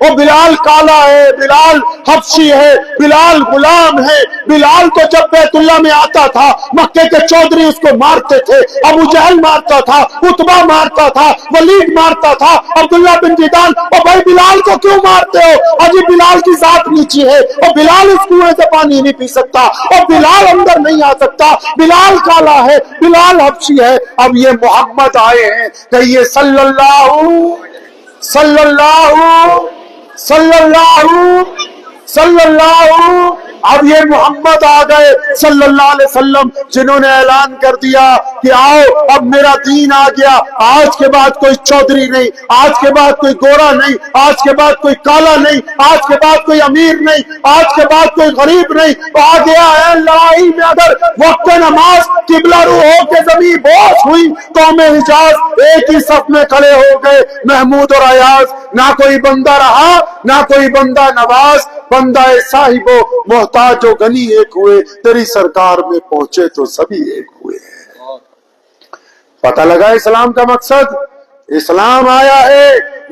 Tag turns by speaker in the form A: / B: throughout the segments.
A: وہ بلال کالا ہے، بلال حبشی ہے، بلال غلام ہے۔ بلال تو جب بیت اللہ میں آتا تھا مکے کے چودھری اس کو مارتے تھے، ابو جہل مارتا تھا، عتبہ مارتا تھا، ولید مارتا تھا، عبداللہ بن جدان۔ اور بھائی بلال کو کیوں مارتے ہو؟ اجی بلال کی ذات نیچی ہے، اور بلال اس کنویں سے پانی نہیں پی سکتا، اور بلال اندر نہیں آ سکتا، بلال کالا ہے، بلال حبشی ہے۔ اب یہ محمد آئے ہیں، کہیے صلی اللہ صلی اللہ صلی اللہ صلی اللہ۔ اب یہ محمد آ گئے صلی اللہ علیہ وسلم، جنہوں نے اعلان کر دیا کہ آؤ اب میرا دین آ گیا، آج کے بعد کوئی چودھری نہیں، آج کے بعد کوئی گورا نہیں، آج کے بعد کوئی کالا نہیں، آج کے بعد کوئی امیر نہیں، آج کے بعد کوئی غریب نہیں۔ آ گیا ہے لڑائی میں اگر وقت نماز قبلہ رو ہو کے زمین بوس ہوئی، قوم حجاز ایک ہی صف میں کھڑے ہو گئے، محمود اور ایاز۔ نہ کوئی بندہ رہا نہ کوئی بندہ نواز، بندہ صاحب و محتاج و غنی ایک ہوئے، تیری سرکار میں پہنچے تو سبھی ایک ہوئے۔ پتہ لگا اسلام کا مقصد؟ اسلام آیا ہے،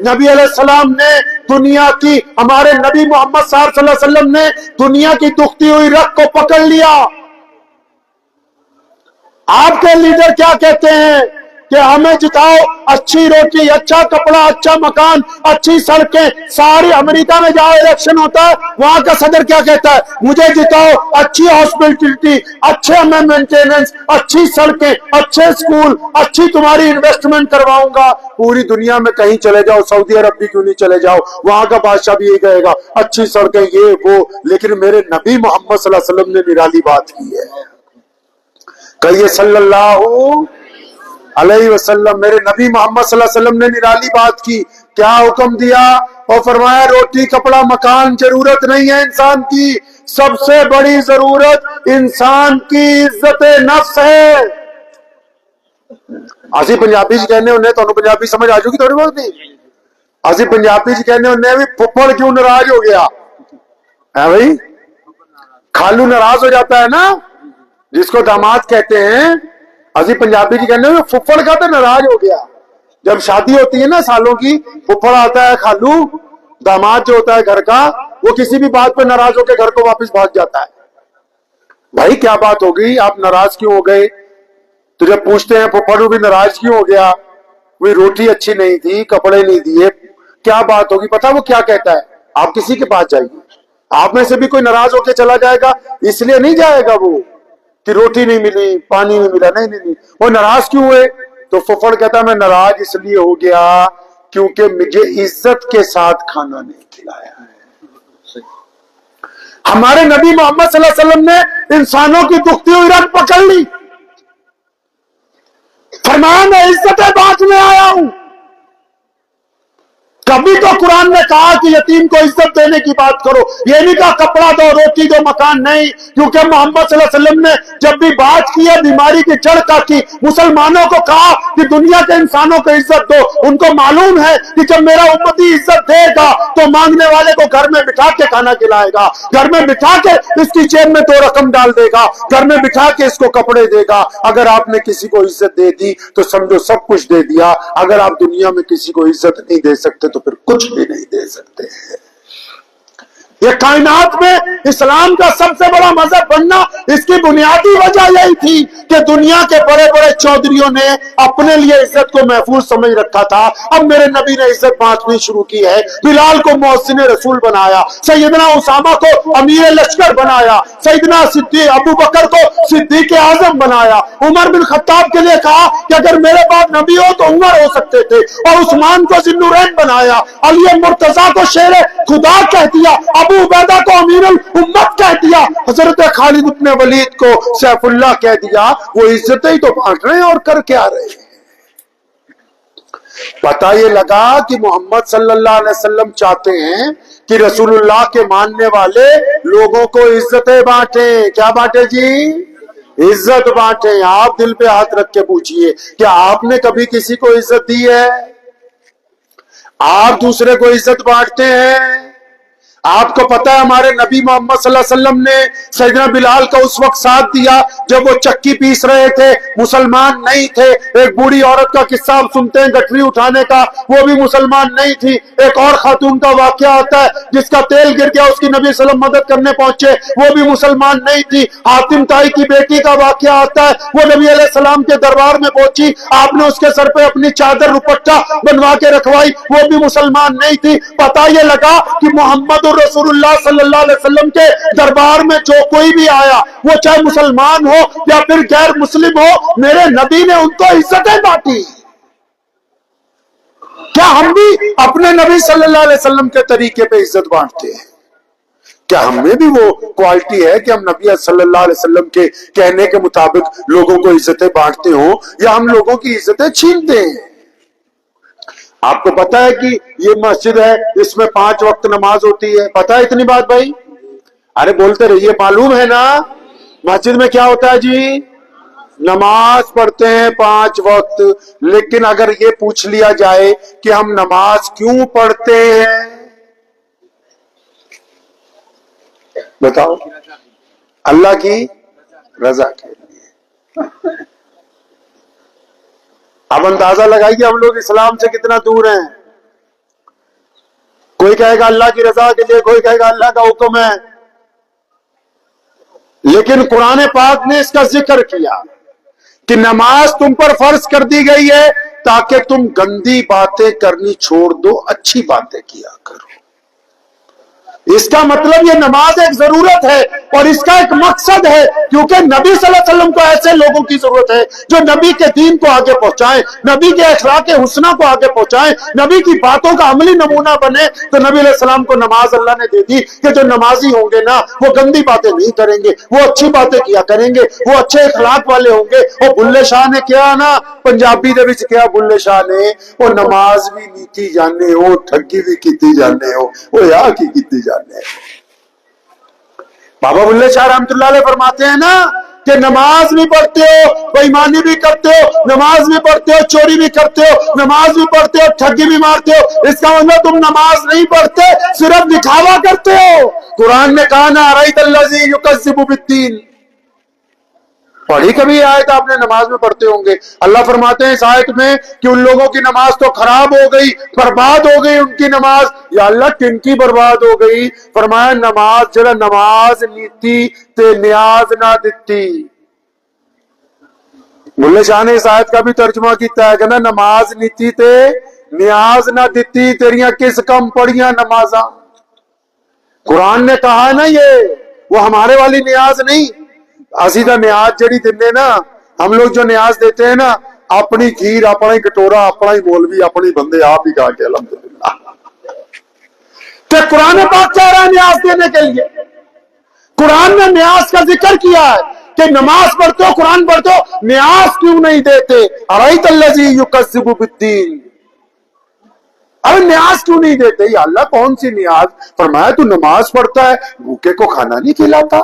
A: نبی علیہ السلام نے دنیا کی، ہمارے نبی محمد صلی اللہ علیہ وسلم نے دنیا کی دکھتی ہوئی رگ کو پکڑ لیا۔ آپ کے لیڈر کیا کہتے ہیں کہ ہمیں جتاؤ، اچھی روٹی، اچھا کپڑا، اچھا مکان، اچھی سڑکیں، ساری امریکہ میں جاؤ الیکشن ہوتا ہے، وہاں کا صدر کیا کہتا ہے؟ مجھے جتاؤ، اچھی ہاسپٹلٹی، اچھے میں مینٹیننس، اچھی سڑکیں، اچھے سکول، اچھی تمہاری انویسٹمنٹ کرواؤں گا۔ پوری دنیا میں کہیں چلے جاؤ، سعودی عرب بھی کیوں نہیں چلے جاؤ، وہاں کا بادشاہ بھی یہی کہے گا اچھی سڑکیں یہ وہ۔ لیکن میرے نبی محمد صلی اللہ علیہ وسلم نے نرالی بات کی ہے، کہیے صلی اللہ علیہ وسلم، میرے نبی محمد صلی اللہ علیہ وسلم نے نرالی بات کی۔ کیا حکم دیا؟ اور فرمایا روٹی کپڑا مکان ضرورت نہیں ہے انسان کی، سب سے بڑی ضرورت انسان کی عزت نفس ہے۔ اسی پنجابی جی کہنے انہیں تو پنجابی سمجھ آ چکی تھوڑی بہت نہیں؟ اسی پنجابی جی کہنے انہیں بھی پھپھڑ کیوں ناراض ہو گیا ہے بھائی؟ خالو ناراض ہو جاتا ہے نا، جس کو داماد کہتے ہیں، اسی پنجابی جی کہنے پھپھڑ کا تو ناراض ہو گیا۔ جب شادی ہوتی ہے نا سالوں کی، پھپھڑ آتا ہے، خالو، داماد جو ہوتا ہے گھر کا، وہ کسی بھی بات پہ ناراض ہو کے گھر کو واپس بھاگ جاتا ہے۔ بھائی کیا بات ہو گئی، آپ ناراض کیوں ہو گئے؟ تو جب پوچھتے ہیں پھپھڑو بھی ناراض کیوں ہو گیا، کوئی روٹی اچھی نہیں تھی، کپڑے نہیں دیے، کیا بات ہوگی؟ پتا وہ کیا کہتا ہے؟ آپ کسی کے پاس جائیے، آپ میں سے بھی کوئی ناراض ہو کے چلا جائے گا، اس لیے نہیں جائے گا وہ کہ روٹی نہیں ملی، پانی نہیں ملا، نہیں، وہ ناراض کیوں ہوئے؟ تو پھپھڑ کہتا ہے میں ناراض اس لیے ہو گیا کیونکہ مجھے عزت کے ساتھ کھانا نہیں کھلایا ہے۔ ہمارے نبی محمد صلی اللہ علیہ وسلم نے انسانوں کی دکھتی ہوئی رگ پکڑ لی، فرمایا میں عزتیں بانٹنے آیا ہوں۔ کبھی تو قرآن نے کہا کہ یتیم کو عزت دینے کی بات کرو، یہ نہیں کہا کپڑا دو، روٹی دو، مکان نہیں، کیونکہ محمد صلی اللہ علیہ وسلم نے جب بھی بات کی ہے بیماری کی جڑ کا کی، مسلمانوں کو کہا کہ دنیا کے انسانوں کو عزت دو۔ ان کو معلوم ہے کہ جب میرا امتی عزت دے گا تو مانگنے والے کو گھر میں بٹھا کے کھانا کھلائے گا، گھر میں بٹھا کے اس کی جیب میں 2 رقم ڈال دے گا، گھر میں بٹھا کے اس کو کپڑے دے گا۔ اگر آپ نے کسی کو عزت دے دی تو سمجھو سب کچھ دے دیا، اگر آپ دنیا میں کسی کو عزت نہیں دے سکتے تو پھر کچھ بھی نہیں دے سکتے ہیں۔ یہ کائنات میں اسلام کا سب سے بڑا مذہب بننا، اس کی بنیادی وجہ یہی تھی کہ دنیا کے بڑے بڑے چودھریوں نے اپنے لیے عزت کو محفوظ سمجھ رکھا تھا۔ اب میرے نبی نے عزت بانٹنی شروع کی ہے، بلال کو مؤذن رسول بنایا، سیدنا اسامہ کو امیر لشکر بنایا، سیدنا صدیق ابو بکر کو صدیق اعظم بنایا، عمر بن خطاب کے لیے کہا کہ اگر میرے بعد نبی ہو تو عمر ہو سکتے تھے، اور عثمان کو ذی النورین بنایا، علی مرتضیٰ کو شیر خدا کہہ دیا، ابو عبیدہ کو امیر الامت کہہ دیا، حضرت خالد بن ولید کو سیف اللہ کہہ دیا۔ وہ عزتیں ہی تو بانٹ رہے ہیں اور کر کے آ رہے ہیں۔ پتہ یہ لگا کہ محمد صلی اللہ علیہ وسلم چاہتے ہیں کہ رسول اللہ کے ماننے والے لوگوں کو عزتیں بانٹیں۔ کیا بانٹے جی؟ عزت بانٹیں۔ آپ دل پہ ہاتھ رکھ کے پوچھئے کیا آپ نے کبھی کسی کو عزت دی ہے؟ آپ دوسرے کو عزت بانٹتے ہیں؟ آپ کو پتا ہے ہمارے نبی محمد صلی اللہ علیہ وسلم نے سیدنا بلال کا اس وقت ساتھ دیا جب وہ چکی پیس رہے تھے، مسلمان نہیں تھے۔ ایک بوڑھی عورت کا قصہ آپ سنتے ہیں گٹری اٹھانے کا، وہ بھی مسلمان نہیں تھی۔ ایک اور خاتون کا واقعہ آتا ہے جس کا تیل گر گیا، اس کی نبی صلی اللہ علیہ وسلم مدد کرنے پہنچے، وہ بھی مسلمان نہیں تھی۔ حاتم طائی کی بیٹی کا واقعہ آتا ہے، وہ نبی علیہ السلام کے دربار میں پہنچی، آپ نے اس کے سر پہ اپنی چادر دوپٹہ بنوا کے رکھوائی، وہ بھی مسلمان نہیں تھی۔ پتہ یہ لگا کہ محمد رسول اللہ صلی اللہ علیہ وسلم کے دربار میں جو کوئی بھی آیا، وہ چاہے مسلمان ہو یا پھر غیر مسلم ہو، میرے نبی نے ان کو عزتیں بانٹی۔ کیا ہم بھی اپنے نبی صلی اللہ علیہ وسلم کے طریقے پہ عزت بانٹتے ہیں؟ کیا ہم میں بھی وہ کوالٹی ہے کہ ہم نبی صلی اللہ علیہ وسلم کے کہنے کے مطابق لوگوں کو عزتیں بانٹتے ہوں، یا ہم لوگوں کی عزتیں چھینتے ہیں؟ آپ کو پتا ہے کہ یہ مسجد ہے، اس میں 5 وقت نماز ہوتی ہے، پتا ہے اتنی بات بھائی؟ ارے بولتے رہیے، معلوم ہے نا مسجد میں کیا ہوتا ہے جی؟ نماز پڑھتے ہیں 5 وقت۔ لیکن اگر یہ پوچھ لیا جائے کہ ہم نماز کیوں پڑھتے ہیں، بتاؤ؟ اللہ کی رضا کے لیے۔ اب اندازہ لگائیے ہم لوگ اسلام سے کتنا دور ہیں۔ کوئی کہے گا اللہ کی رضا کے لیے، کوئی کہے گا اللہ کا حکم ہے، لیکن قرآن پاک نے اس کا ذکر کیا کہ نماز تم پر فرض کر دی گئی ہے تاکہ تم گندی باتیں کرنی چھوڑ دو، اچھی باتیں کیا کرو۔ اس کا مطلب یہ نماز ایک ضرورت ہے اور اس کا ایک مقصد ہے، کیونکہ نبی صلی اللہ علیہ وسلم کو ایسے لوگوں کی ضرورت ہے جو نبی کے دین کو آگے پہنچائیں، نبی کے اخلاق حسنہ کو آگے پہنچائیں، نبی کی باتوں کا عملی نمونہ بنے۔ تو نبی علیہ السلام کو نماز اللہ نے دے دی کہ جو نمازی ہوں گے نا، وہ گندی باتیں نہیں کریں گے، وہ اچھی باتیں کیا کریں گے، وہ اچھے اخلاق والے ہوں گے۔ اور بلے شاہ نے کیا نا، پنجابی دے وچ کیا بلے شاہ نے، وہ نماز بھی نیتی جانے ہو، ٹھگی بھی کیتی جانے ہو، وہ یا کی کیتی جانے۔ بابا بلے شاہ رحمت اللہ علیہ فرماتے ہیں نا کہ نماز بھی پڑھتے ہو، بے ایمانی بھی کرتے ہو، نماز بھی پڑھتے ہو، چوری بھی کرتے ہو، نماز بھی پڑھتے ہو، ٹھگی بھی مارتے ہو، اس کا مطلب تم نماز نہیں پڑھتے، صرف دکھاوا کرتے ہو۔ قرآن نے کہا نا ارأیت الذی یکذب بالدین، پڑھی کبھی آیت آپ نے؟ نماز میں پڑھتے ہوں گے۔ اللہ فرماتے ہیں اس آیت میں کہ ان لوگوں کی نماز تو خراب ہو گئی، برباد ہو گئی ان کی نماز۔ یا اللہ کن کی برباد ہو گئی؟ فرمایا نماز جڑا نماز نیتی تے نیاز نہ دتی۔ ملے شاہ نے اس آیت کا بھی ترجمہ کیتا ہے کہ نا نماز نیتی تے نیاز نہ دتی، تیریاں کس کم پڑیاں نمازاں۔ قرآن نے کہا ہے نا یہ، وہ ہمارے والی نیاز نہیں۔ اسی دا نیاز جڑی دینے نا، ہم لوگ جو نیاز دیتے ہیں نا، اپنی کھیر، اپنا ہی کٹورا، اپنا ہی مولوی، اپنی بندے آپ ہی کہا کے الحمدللہ۔ کہ قرآن پاک کہہ رہا ہے نیاز دینے کے لیے، قرآن نے نیاز کا ذکر کیا ہے کہ نماز پڑھتے ہو، قرآن پڑھتے ہو، نیاز کیوں نہیں دیتے؟ ارأیت الذی یکذب بالدین، ارے نیاز کیوں نہیں دیتے؟ یا اللہ کون سی نیاز؟ فرمایا تو نماز پڑھتا ہے، بھوکے کو کھانا نہیں کھلاتا،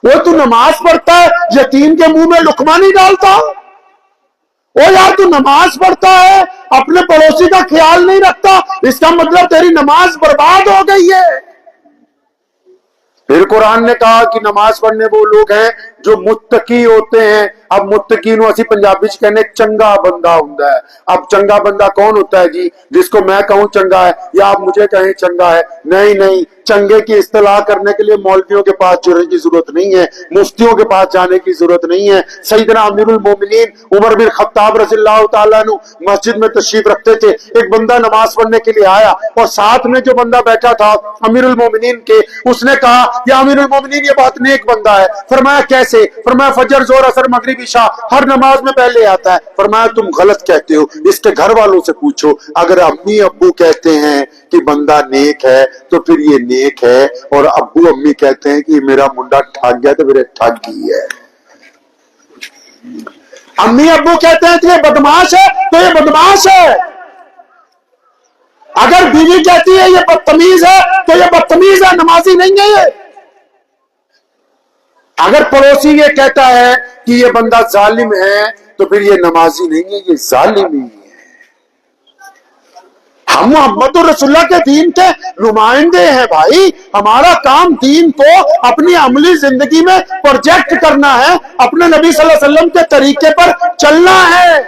A: وہ تو نماز پڑھتا ہے، یتیم کے منہ میں لقمہ نہیں ڈالتا، او یار تو نماز پڑھتا ہے، اپنے پڑوسی کا خیال نہیں رکھتا، اس کا مطلب تیری نماز برباد ہو گئی ہے۔ پھر قرآن نے کہا کہ نماز پڑھنے وہ لوگ ہیں جو متقی ہوتے ہیں۔ اب متقی نو اسی پنجابی چ کہنے چنگا بندہ ہوتا ہے۔ اب چنگا بندہ کون ہوتا ہے جی؟ جس کو میں کہوں چنگا ہے یا آپ مجھے کہیں چنگا ہے؟ نہیں، چنگے کی اصطلاح کرنے کے لیے مولویوں کے پاس جانے کی ضرورت نہیں ہے، مفتیوں کے پاس جانے کی ضرورت نہیں ہے۔ سیدنا امیر المومنین عمر بن خطاب رضی اللہ تعالیٰ عنہ مسجد میں تشریف رکھتے تھے، ایک بندہ نماز پڑھنے کے لیے آیا اور ساتھ میں جو بندہ بیٹھا تھا امیر المومنین کے، اس نے کہا یا امیر المومنین یہ بہت نیک بندہ ہے۔ فرمایا کیسے؟ فرمایا فجر زور اثر مغرب عشاء ہر نماز میں پہلے آتا ہے۔ فرمایا تم غلط کہتے ہو، اس کے گھر والوں سے پوچھو، اگر امی ابو کہتے ہیں کہ بندہ نیک ہے تو پھر یہ نیک ہے، اور ابو امی کہتے ہیں کہ میرا منڈا ٹھگ گیا تو پھر ٹھگ ہی ہے۔ امی ابو کہتے ہیں کہ یہ بدماش ہے تو یہ بدماش ہے، اگر بیوی کہتی ہے یہ بدتمیز ہے تو یہ بدتمیز ہے، نمازی نہیں ہے یہ۔ اگر پڑوسی یہ کہتا ہے کہ یہ بندہ ظالم ہے تو پھر یہ نمازی نہیں ہے، یہ ظالم ہی ہے۔ ہم محمد رسول اللہ کے دین کے نمائندے ہیں بھائی. ہمارا کام دین کو اپنی عملی زندگی میں پروجیکٹ کرنا ہے, اپنے نبی صلی اللہ علیہ وسلم کے طریقے پر چلنا ہے.